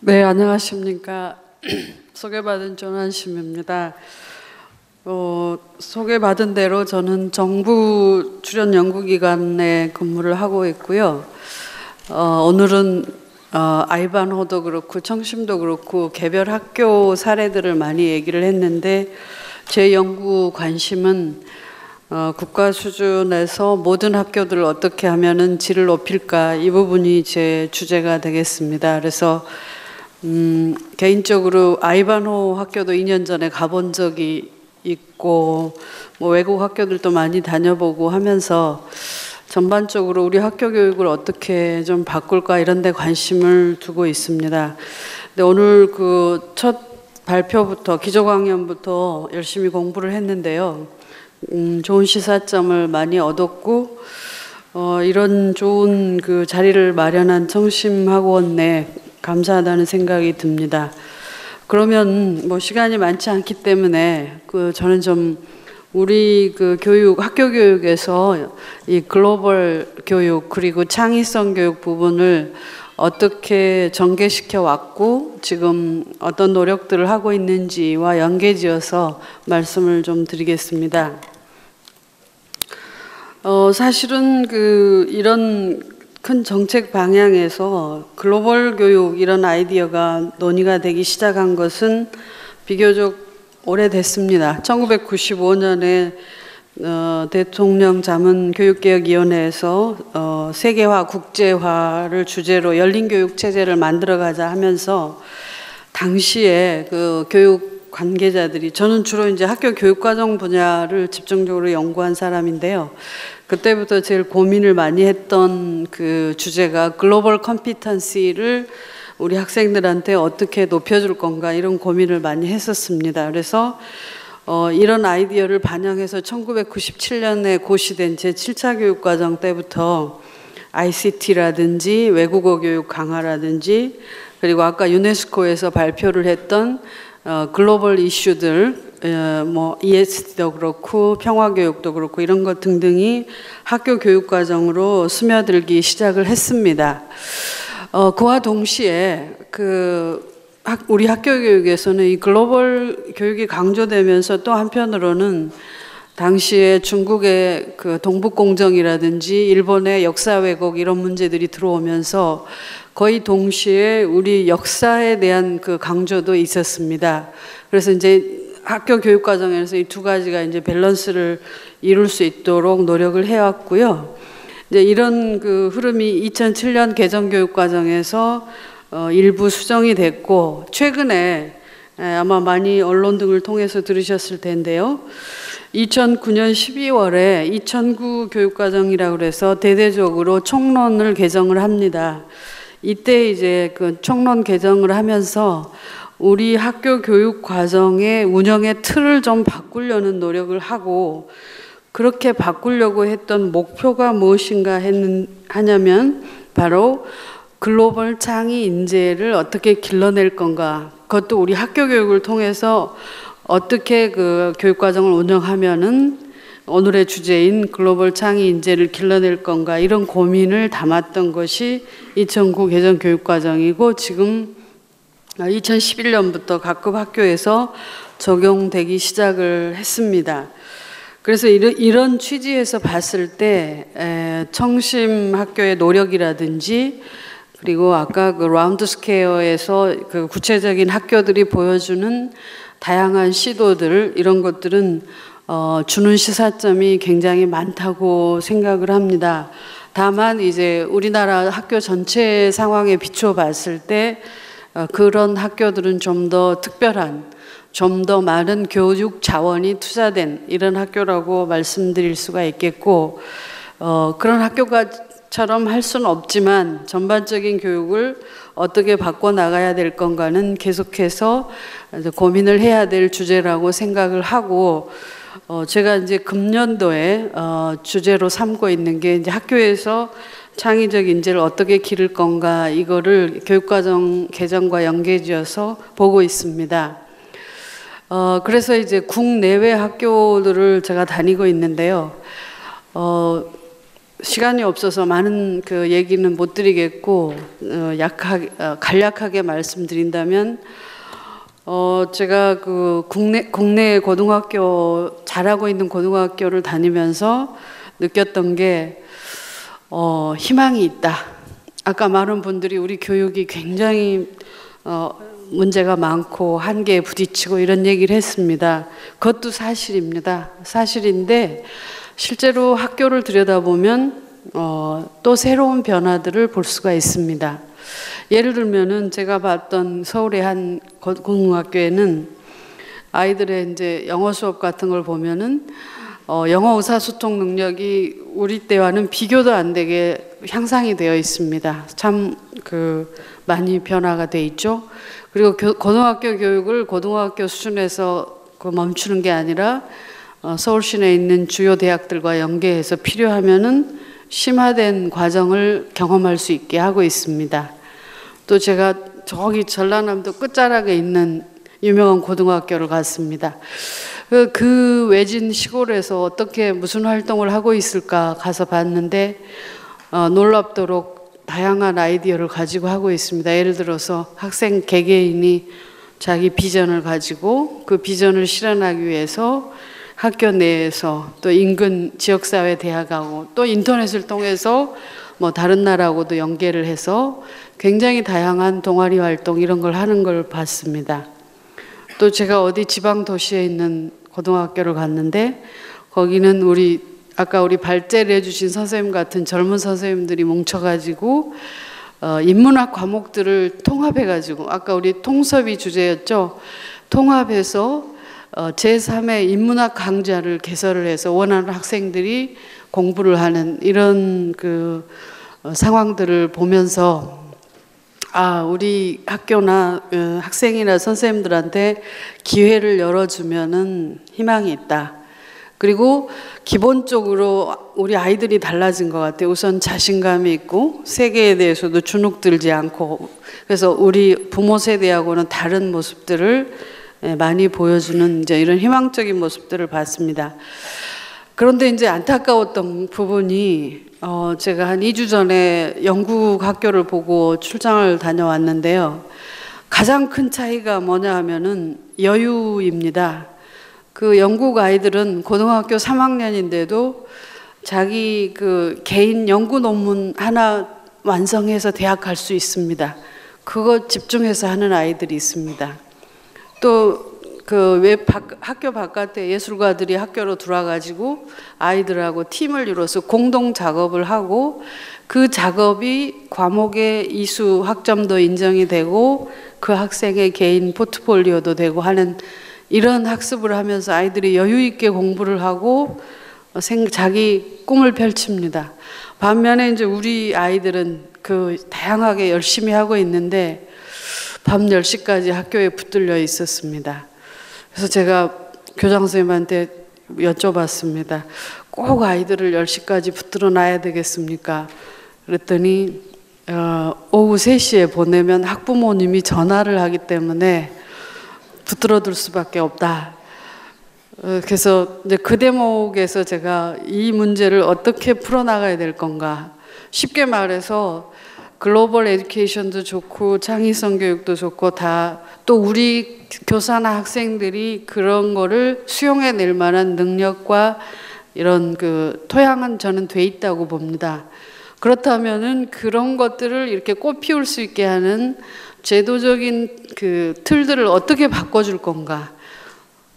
네, 안녕하십니까. 소개받은 전환심입니다. 소개받은 대로 저는 정부 출연 연구기관에 근무를 하고 있고요. 오늘은 아이반호도 그렇고 청심도 그렇고 개별 학교 사례들을 많이 얘기를 했는데 제 연구 관심은 국가 수준에서 모든 학교들을 어떻게 하면은 질을 높일까, 이 부분이 제 주제가 되겠습니다. 그래서 개인적으로 아이반호 학교도 2년 전에 가본 적이 있고 외국 학교들도 많이 다녀보고 하면서 전반적으로 우리 학교 교육을 어떻게 좀 바꿀까 이런 데 관심을 두고 있습니다. 근데 오늘 그 첫 발표부터 기조강연부터 열심히 공부를 했는데요. 좋은 시사점을 많이 얻었고 이런 좋은 그 자리를 마련한 청심학원에 감사하다는 생각이 듭니다. 그러면 시간이 많지 않기 때문에 저는 좀 우리 학교 교육에서 이 글로벌 교육 그리고 창의성 교육 부분을 어떻게 전개시켜 왔고 지금 어떤 노력들을 하고 있는지와 연계지어서 말씀을 좀 드리겠습니다. 사실은 이런 큰 정책 방향에서 글로벌 교육 이런 아이디어가 논의가 되기 시작한 것은 비교적 오래됐습니다. 1995년에 대통령 자문교육개혁위원회에서 세계화, 국제화를 주제로 열린 교육 체제를 만들어가자 하면서 당시에 교육 관계자들이, 저는 주로 이제 학교 교육과정 분야를 집중적으로 연구한 사람인데요. 그때부터 제일 고민을 많이 했던 주제가 글로벌 컴피턴시를 우리 학생들한테 어떻게 높여줄 건가, 이런 고민을 많이 했었습니다. 그래서 이런 아이디어를 반영해서 1997년에 고시된 제7차 교육과정 때부터 ICT라든지 외국어 교육 강화라든지 그리고 아까 유네스코에서 발표를 했던 글로벌 이슈들, ESD도 그렇고 평화교육도 그렇고 이런 것 등등이 학교 교육과정으로 스며들기 시작을 했습니다. 그와 동시에 우리 학교 교육에서는 이 글로벌 교육이 강조되면서 또 한편으로는 당시에 중국의 동북공정이라든지 일본의 역사 왜곡 이런 문제들이 들어오면서 거의 동시에 우리 역사에 대한 강조도 있었습니다. 그래서 이제 학교 교육 과정에서 이 두 가지가 이제 밸런스를 이룰 수 있도록 노력을 해왔고요. 이제 이런 흐름이 2007년 개정 교육 과정에서 일부 수정이 됐고, 최근에 아마 많이 언론 등을 통해서 들으셨을 텐데요. 2009년 12월에 2009 교육과정이라고 그래서 대대적으로 총론을 개정을 합니다. 이때 이제 총론 개정을 하면서 우리 학교 교육 과정의 운영의 틀을 좀 바꾸려는 노력을 하고, 그렇게 바꾸려고 했던 목표가 무엇인가 하냐면 바로 글로벌 창의 인재를 어떻게 길러낼 건가, 그것도 우리 학교 교육을 통해서 어떻게 교육과정을 운영하면은 오늘의 주제인 글로벌 창의 인재를 길러낼 건가, 이런 고민을 담았던 것이 2009 개정 교육과정이고, 지금 2011년부터 각급 학교에서 적용되기 시작을 했습니다. 그래서 이런 취지에서 봤을 때 청심 학교의 노력이라든지 그리고 아까 라운드 스퀘어에서 구체적인 학교들이 보여주는 다양한 시도들, 이런 것들은 주는 시사점이 굉장히 많다고 생각을 합니다. 다만 이제 우리나라 학교 전체 상황에 비추어 봤을 때 그런 학교들은 좀 더 특별한, 좀 더 많은 교육 자원이 투자된 이런 학교라고 말씀드릴 수가 있겠고, 그런 학교처럼 할 수는 없지만 전반적인 교육을 어떻게 바꿔나가야 될 건가는 계속해서 고민을 해야 될 주제라고 생각을 하고, 제가 이제 금년도에 주제로 삼고 있는 게 이제 학교에서 창의적 인재를 어떻게 기를 건가, 이거를 교육과정 개정과 연계지어서 보고 있습니다. 그래서 이제 국내외 학교들을 제가 다니고 있는데요. 시간이 없어서 많은 그 얘기는 못 드리겠고 간략하게 말씀드린다면 제가 그 국내 고등학교 잘하고 있는 고등학교를 다니면서 느꼈던 게 희망이 있다. 아까 많은 분들이 우리 교육이 굉장히 문제가 많고 한계에 부딪히고 이런 얘기를 했습니다. 그것도 사실입니다. 사실인데 실제로 학교를 들여다보면 또 새로운 변화들을 볼 수가 있습니다. 예를 들면은 제가 봤던 서울의 한 고등학교에는 아이들의 이제 영어 수업 같은 걸 보면은 영어 의사소통 능력이 우리 때와는 비교도 안 되게 향상이 되어 있습니다. 참 많이 변화가 돼 있죠. 그리고 고등학교 교육을 고등학교 수준에서 멈추는 게 아니라 서울 시내에 있는 주요 대학들과 연계해서 필요하면은 심화된 과정을 경험할 수 있게 하고 있습니다. 또 제가 저기 전라남도 끝자락에 있는 유명한 고등학교를 갔습니다. 그 외진 시골에서 어떻게 무슨 활동을 하고 있을까 가서 봤는데 놀랍도록 다양한 아이디어를 가지고 하고 있습니다. 예를 들어서 학생 개개인이 자기 비전을 가지고 그 비전을 실현하기 위해서 학교 내에서 또 인근 지역사회 대학하고 또 인터넷을 통해서 뭐 다른 나라하고도 연계를 해서 굉장히 다양한 동아리 활동 이런 걸 하는 걸 봤습니다. 또 제가 어디 지방 도시에 있는 고등학교를 갔는데 거기는 아까 우리 발제를 해주신 선생님 같은 젊은 선생님들이 뭉쳐가지고 인문학 과목들을 통합해가지고 아까 우리 통섭이 주제였죠. 통합해서 제3의 인문학 강좌를 개설을 해서 원하는 학생들이 공부를 하는 이런 상황들을 보면서 우리 학교나 학생이나 선생님들한테 기회를 열어주면은 희망이 있다. 그리고 기본적으로 우리 아이들이 달라진 것 같아요. 우선 자신감이 있고 세계에 대해서도 주눅들지 않고 그래서 우리 부모 세대하고는 다른 모습들을 많이 보여주는 이제 이런 희망적인 모습들을 봤습니다. 그런데 이제 안타까웠던 부분이 제가 한 2주 전에 영국 학교를 보고 출장을 다녀왔는데요. 가장 큰 차이가 뭐냐 하면은 여유입니다. 그 영국 아이들은 고등학교 3학년인데도 자기 개인 연구 논문 하나 완성해서 대학 갈 수 있습니다. 그거 집중해서 하는 아이들이 있습니다. 또 학교 바깥에 예술가들이 학교로 들어와가지고 아이들하고 팀을 이뤄서 공동 작업을 하고 그 작업이 과목의 이수 학점도 인정이 되고 그 학생의 개인 포트폴리오도 되고 하는 이런 학습을 하면서 아이들이 여유 있게 공부를 하고 자기 꿈을 펼칩니다. 반면에 이제 우리 아이들은 다양하게 열심히 하고 있는데 밤 10시까지 학교에 붙들려 있었습니다. 그래서 제가 교장 선생님한테 여쭤봤습니다. 꼭 아이들을 10시까지 붙들어 놔야 되겠습니까? 그랬더니 오후 3시에 보내면 학부모님이 전화를 하기 때문에 붙들어둘 수밖에 없다. 그래서 이제 그 대목에서 제가 이 문제를 어떻게 풀어나가야 될 건가. 쉽게 말해서 글로벌 에듀케이션도 좋고 창의성 교육도 좋고 또 우리 교사나 학생들이 그런 거를 수용해낼 만한 능력과 이런 토양은 저는 돼 있다고 봅니다. 그렇다면은 그런 것들을 이렇게 꽃피울 수 있게 하는 제도적인 틀들을 어떻게 바꿔줄 건가.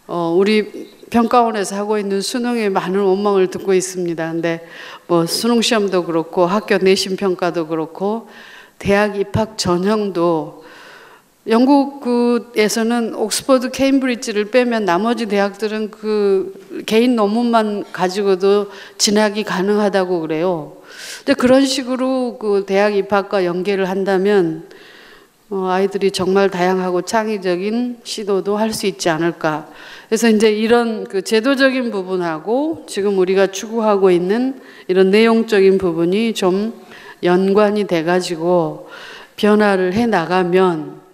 우리 평가원에서 하고 있는 수능에 많은 원망을 듣고 있습니다. 근데 뭐 수능 시험도 그렇고 학교 내신 평가도 그렇고 대학 입학 전형도 영국에서는 옥스퍼드, 케임브리지를 빼면 나머지 대학들은 개인 논문만 가지고도 진학이 가능하다고 그래요. 근데 그런 식으로 대학 입학과 연계를 한다면 아이들이 정말 다양하고 창의적인 시도도 할 수 있지 않을까. 그래서 이제 이런 제도적인 부분하고 지금 우리가 추구하고 있는 이런 내용적인 부분이 좀 연관이 돼가지고 변화를 해 나가면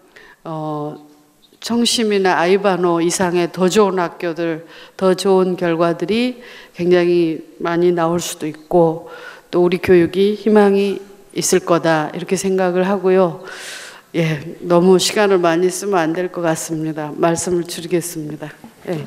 청심이나 아이바노 이상의 더 좋은 학교들, 더 좋은 결과들이 굉장히 많이 나올 수도 있고 또 우리 교육이 희망이 있을 거다 이렇게 생각을 하고요. 예, 너무 시간을 많이 쓰면 안 될 것 같습니다. 말씀을 줄이겠습니다. 예.